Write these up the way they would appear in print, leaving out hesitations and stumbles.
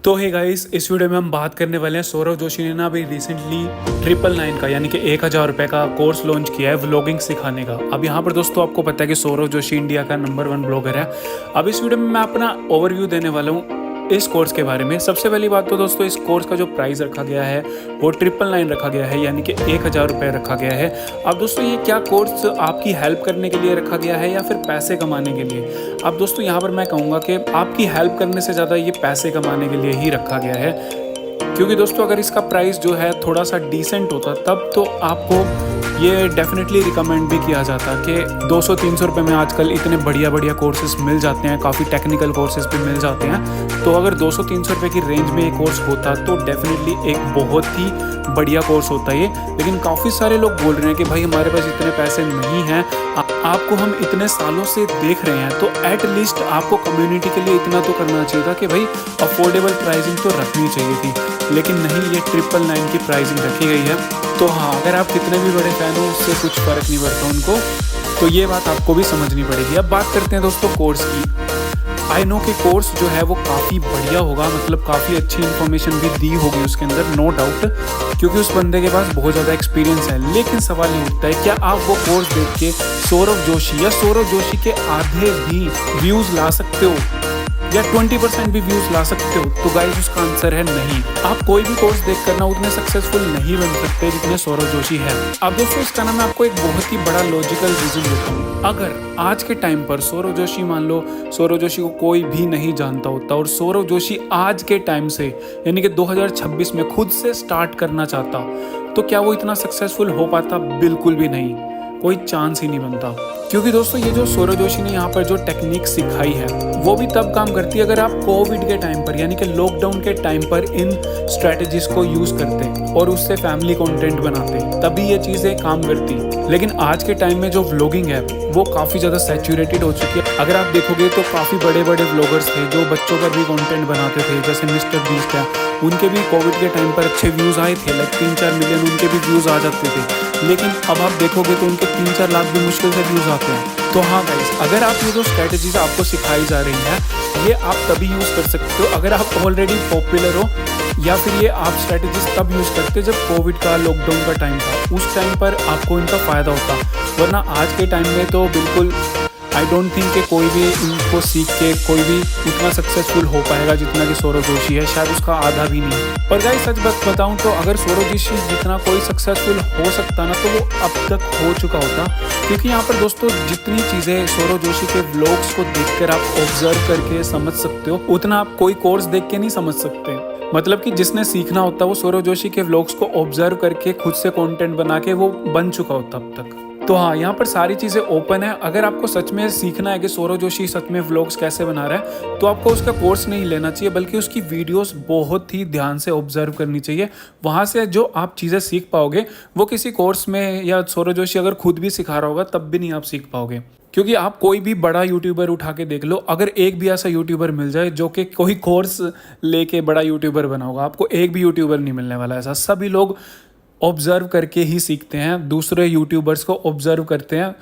तो hey guys, इस video में हम बात करने वाले हैं सौरव जोशी ने ना अभी रिसेंटली 999 का यानी कि 1000 रुपये का कोर्स लॉन्च किया है व्लॉगिंग सिखाने का। अब यहाँ पर दोस्तों आपको पता है कि सौरव जोशी इंडिया का नंबर 1 ब्लॉगर है। अब इस वीडियो में मैं अपना ओवरव्यू देने वाला हूँ इस कोर्स के बारे में। सबसे पहली बात तो दोस्तों इस कोर्स का जो प्राइस रखा गया है वो 999 रखा गया है, यानी कि 1000 रुपये रखा गया है। अब दोस्तों ये क्या कोर्स आपकी हेल्प करने के लिए रखा गया है या फिर पैसे कमाने के लिए? अब दोस्तों यहाँ पर मैं कहूँगा कि आपकी हेल्प करने से ज़्यादा ये पैसे कमाने के लिए ही रखा गया है, क्योंकि दोस्तों अगर इसका प्राइस जो है थोड़ा सा डिसेंट होता तब तो आपको ये डेफिनेटली रिकमेंड भी किया जाता कि 200-300 रुपये में आजकल इतने बढ़िया कोर्सेज मिल जाते हैं, काफ़ी टेक्निकल कोर्सेज भी मिल जाते हैं। तो अगर 200-300 रुपये की रेंज में ये कोर्स होता तो डेफिनेटली एक बहुत ही बढ़िया कोर्स होता है ये। लेकिन काफ़ी सारे लोग बोल रहे हैं कि भाई हमारे पास इतने पैसे नहीं हैं, आपको हम इतने सालों से देख रहे हैं तो एट लीस्ट आपको कम्युनिटी के लिए इतना तो करना चाहिए था कि भाई अफोर्डेबल प्राइसिंग तो रखनी चाहिए थी। लेकिन नहीं, ये 999 की प्राइसिंग रखी गई है। तो हाँ, अगर आप कितने भी बड़े फैन हो उससे कुछ फ़र्क नहीं पड़ता उनको, तो ये बात आपको भी समझनी पड़ेगी। अब बात करते हैं दोस्तों कोर्स की। आई नो कि कोर्स जो है वो काफ़ी बढ़िया होगा, मतलब काफ़ी अच्छी इन्फॉर्मेशन भी दी होगी उसके अंदर, नो डाउट, क्योंकि उस बंदे के पास बहुत ज़्यादा एक्सपीरियंस है। लेकिन सवाल ये उठता है, क्या आप वो कोर्स देख के सौरव जोशी या सौरव जोशी के आधे भी व्यूज़ ला सकते हो या 20% भी व्यूज़ ला सकते हो? तो गाइस उसका आंसर है नहीं। आप कोई भी कोर्स देख कर ना उतने सक्सेसफुल नहीं बन सकते जितने सौरव जोशी है। अब दोस्तों इसका ना मैं आपको एक बहुत ही बड़ा लॉजिकल रीज़न देता हूँ। अगर आज के टाइम पर सौरव जोशी, मान लो सौरव जोशी को कोई भी नहीं जानता होता और सौरव जोशी आज के टाइम से यानी कि 2026 में खुद से स्टार्ट करना चाहता, तो क्या वो इतना सक्सेसफुल हो पाता? बिल्कुल भी नहीं, कोई चांस ही नहीं बनता। क्योंकि दोस्तों ये जो सौरव जोशी ने यहाँ पर जो टेक्निक सिखाई है वो भी तब काम करती है अगर आप कोविड के टाइम पर यानी कि लॉकडाउन के टाइम पर इन स्ट्रेटजीज को यूज़ करते और उससे फैमिली कंटेंट बनाते, तभी ये चीज़ें काम करती। लेकिन आज के टाइम में जो व्लॉगिंग है वो काफ़ी ज़्यादा सैचुरेटेड हो चुकी है। अगर आप देखोगे तो काफ़ी बड़े व्लॉगर्स थे जो बच्चों पर भी कंटेंट बनाते थे, जैसे मिस्टर बीस्ट है, उनके भी कोविड के टाइम पर अच्छे व्यूज़ आए थे, लाइक 3-4 मिलियन उनके भी व्यूज़ आ जाते थे। लेकिन अब आप देखोगे तो उनके 3-4 लाख भी मुश्किल से व्यूज़ आते हैं। तो हाँ गाइस, अगर आप ये जो स्ट्रैटेजीज आपको सिखाई जा रही हैं ये आप तभी यूज़ कर सकते हो अगर आप ऑलरेडी पॉपुलर हो, या फिर ये आप स्ट्रैटेजीज तब यूज़ करते जब कोविड का लॉकडाउन का टाइम था, उस टाइम पर आपको इनका फ़ायदा होता। वरना आज के टाइम में तो बिल्कुल आई डोंट थिंक कि कोई भी इनको सीख के कोई भी इतना सक्सेसफुल हो पाएगा जितना कि सौरव जोशी है, शायद उसका आधा भी नहीं। पर गाइस सच बात बताऊं तो अगर सौरव जोशी जितना कोई सक्सेसफुल हो सकता ना तो वो अब तक हो चुका होता, क्योंकि यहाँ पर दोस्तों जितनी चीज़ें सौरव जोशी के व्लॉग्स को देखकर आप ऑब्जर्व करके समझ सकते हो उतना आप कोई कोर्स देख के नहीं समझ सकते। मतलब कि जिसने सीखना होता वो सौरव जोशी के व्लॉग्स को ऑब्जर्व करके खुद से कंटेंट बना के वो बन चुका होता अब तक। तो हाँ, यहाँ पर सारी चीज़ें ओपन है। अगर आपको सच में सीखना है कि सौरव जोशी सच में व्लॉग्स कैसे बना रहा है तो आपको उसका कोर्स नहीं लेना चाहिए, बल्कि उसकी वीडियोस बहुत ही ध्यान से ऑब्जर्व करनी चाहिए। वहाँ से जो आप चीज़ें सीख पाओगे वो किसी कोर्स में या सौरव जोशी अगर खुद भी सिखा रहा होगा तब भी नहीं आप सीख पाओगे। क्योंकि आप कोई भी बड़ा यूट्यूबर उठा के देख लो, अगर एक भी ऐसा यूट्यूबर मिल जाए जो कि कोई कोर्स लेके बड़ा यूट्यूबर बना होगा, आपको एक भी यूट्यूबर नहीं मिलने वाला ऐसा। सभी लोग ऑब्ज़र्व करके ही सीखते हैं, दूसरे यूट्यूबर्स को ऑब्ज़र्व करते हैं।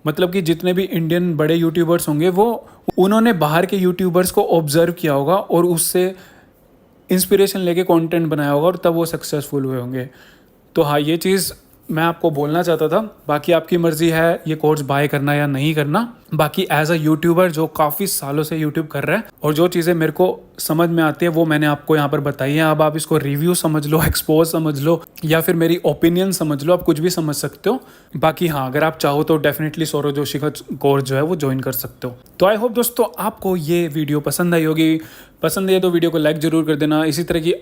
मतलब कि जितने भी इंडियन बड़े यूट्यूबर्स होंगे वो उन्होंने बाहर के यूट्यूबर्स को ऑब्ज़र्व किया होगा और उससे इंस्पिरेशन लेके कंटेंट बनाया होगा और तब वो सक्सेसफुल हुए होंगे। तो हाँ, ये चीज़ मैं आपको बोलना चाहता था। बाकी आपकी मर्ज़ी है ये कोर्स बाय करना या नहीं करना। बाकी एज अ यूट्यूबर जो काफ़ी सालों से यूट्यूब कर रहा है और जो चीज़ें मेरे को समझ में आती है वो मैंने आपको यहाँ पर बताई है। अब आप इसको रिव्यू समझ लो, एक्सपोज समझ लो या फिर मेरी ओपिनियन समझ लो, आप कुछ भी समझ सकते हो। बाकी हाँ, अगर आप चाहो तो डेफिनेटली सौरव जोशी का कोर्स जो है वो ज्वाइन कर सकते हो। तो आई होप दोस्तों आपको ये वीडियो पसंद आई होगी। पसंद है तो वीडियो को लाइक ज़रूर कर देना। इसी तरह की